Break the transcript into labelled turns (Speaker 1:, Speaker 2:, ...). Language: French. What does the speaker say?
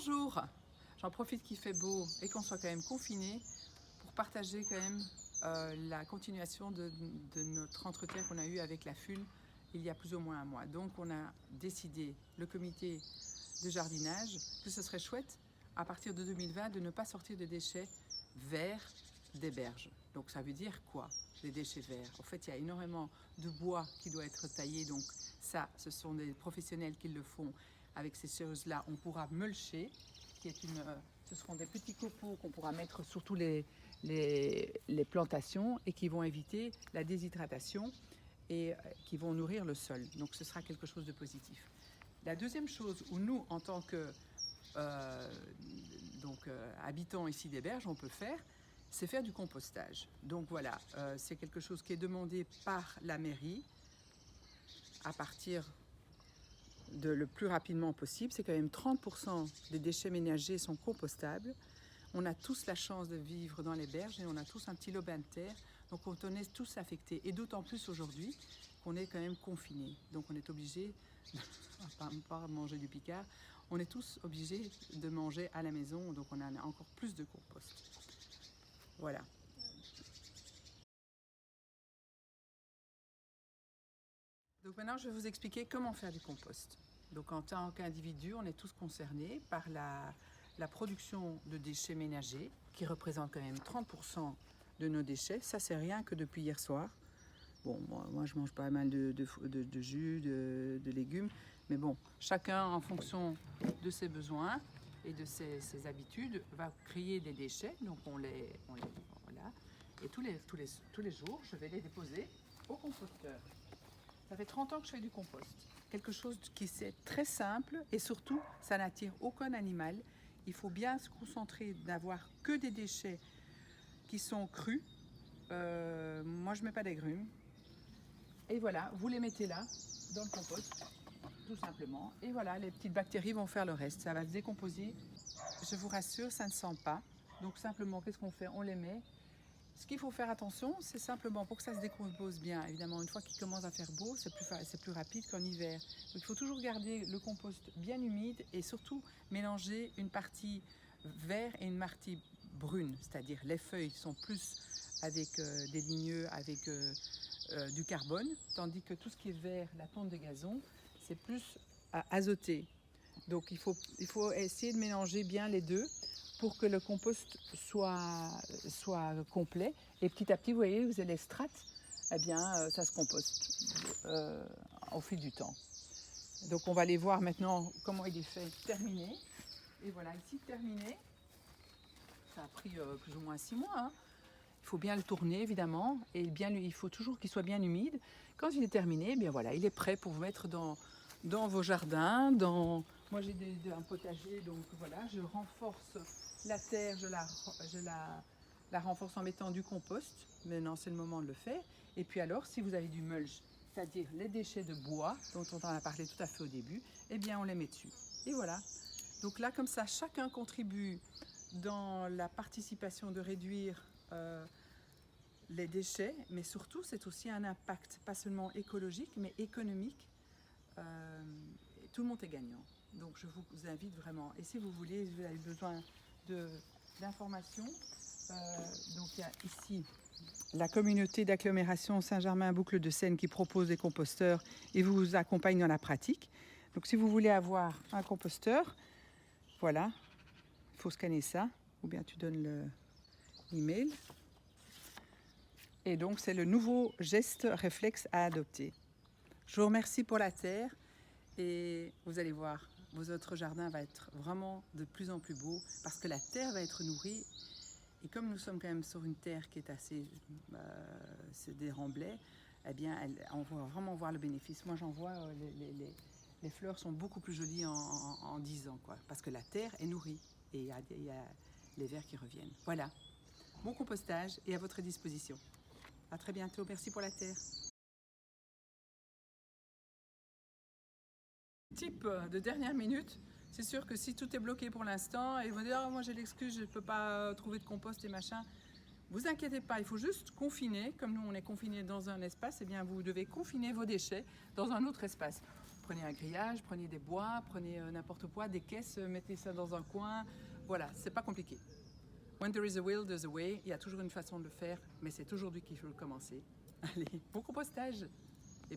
Speaker 1: Bonjour, j'en profite qu'il fait beau et qu'on soit quand même confiné pour partager quand même la continuation de notre entretien qu'on a eu avec la FUL il y a plus ou moins un mois. Donc on a décidé, le comité de jardinage, que ce serait chouette à partir de 2020 de ne pas sortir de déchets verts des berges. Donc ça veut dire quoi, les déchets verts? En fait, il y a énormément de bois qui doit être taillé, donc ça, ce sont des professionnels qui le font. Avec ces choses-là, on pourra mulcher, ce seront des petits copeaux qu'on pourra mettre sur tous les plantations et qui vont éviter la déshydratation et qui vont nourrir le sol. Donc ce sera quelque chose de positif. La deuxième chose où nous, en tant que habitants ici des berges, on peut faire, c'est faire du compostage. Donc voilà, c'est quelque chose qui est demandé par la mairie à partir de le plus rapidement possible. C'est quand même 30% des déchets ménagers sont compostables. On a tous la chance de vivre dans les berges et on a tous un petit lopin de terre, donc on est tous affectés. Et d'autant plus aujourd'hui qu'on est quand même confinés. Donc on est obligé, à part manger du picard, on est tous obligés de manger à la maison, donc on a encore plus de compost. Voilà. Donc maintenant, je vais vous expliquer comment faire du compost. Donc en tant qu'individu, on est tous concernés par la production de déchets ménagers, qui représente quand même 30% de nos déchets. Ça, c'est rien que depuis hier soir. Bon, moi je mange pas mal de jus, de légumes, mais bon, chacun en fonction de ses besoins et de ses habitudes va créer des déchets. Donc voilà. Et tous les jours, je vais les déposer au composteur. Ça fait 30 ans que je fais du compost. Quelque chose qui c'est très simple et surtout, ça n'attire aucun animal. Il faut bien se concentrer d'avoir que des déchets qui sont crus. Moi, je ne mets pas d'agrumes. Et voilà, vous les mettez là, dans le compost, tout simplement. Et voilà, les petites bactéries vont faire le reste. Ça va se décomposer. Je vous rassure, ça ne sent pas. Donc simplement, qu'est-ce qu'on fait? On les met. Ce qu'il faut faire attention, c'est simplement pour que ça se décompose bien. Évidemment, une fois qu'il commence à faire beau, c'est plus rapide qu'en hiver. Donc il faut toujours garder le compost bien humide et surtout mélanger une partie vert et une partie brune. C'est-à-dire les feuilles sont plus avec des ligneux, avec du carbone, tandis que tout ce qui est vert, la tonte de gazon, c'est plus azoté. Donc il faut essayer de mélanger bien les deux pour que le compost soit complet. Et petit à petit, vous voyez, vous avez les strates, eh bien, ça se composte au fil du temps. Donc on va aller voir maintenant comment il est fait terminé. Et voilà, ici terminé. Ça a pris plus ou moins 6 mois. Hein. Il faut bien le tourner évidemment et il faut toujours qu'il soit bien humide. Quand il est terminé, eh bien voilà, il est prêt pour vous mettre dans vos jardins. Moi j'ai un potager, donc voilà, je renforce la terre, je la renforce en mettant du compost. Maintenant c'est le moment de le faire. Et puis alors, si vous avez du mulch, c'est-à-dire les déchets de bois dont on en a parlé tout à fait au début, eh bien on les met dessus. Et voilà. Donc là, comme ça, chacun contribue dans la participation de réduire les déchets, mais surtout c'est aussi un impact, pas seulement écologique, mais économique. Tout le monde est gagnant. Donc je vous invite vraiment. Et si vous voulez, vous avez besoin d'informations, donc il y a ici la communauté d'agglomération Saint-Germain-Boucle de Seine qui propose des composteurs et vous accompagne dans la pratique. Donc si vous voulez avoir un composteur, voilà, il faut scanner ça, ou bien tu donnes l'email. Et donc c'est le nouveau geste réflexe à adopter. Je vous remercie pour la terre et vous allez voir, votre jardin va être vraiment de plus en plus beau parce que la terre va être nourrie. Et comme nous sommes quand même sur une terre qui est assez, c'est des remblais, eh bien, on va vraiment voir le bénéfice. Moi, j'en vois, les fleurs sont beaucoup plus jolies en 10 ans, quoi, parce que la terre est nourrie et il y a les vers qui reviennent. Voilà, bon compostage et à votre disposition. À très bientôt, merci pour la terre. Type de dernière minute, c'est sûr que si tout est bloqué pour l'instant et vous dites oh, moi j'ai l'excuse, je ne peux pas trouver de compost et machin, vous inquiétez pas, il faut juste confiner, comme nous on est confinés dans un espace, et bien vous devez confiner vos déchets dans un autre espace. prenez un grillage, prenez des bois, prenez n'importe quoi, des caisses, mettez ça dans un coin. Voilà, c'est pas compliqué. When there is a will, there's a way. Il y a toujours une façon de le faire, mais c'est aujourd'hui qu'il faut le commencer. Allez, bon compostage!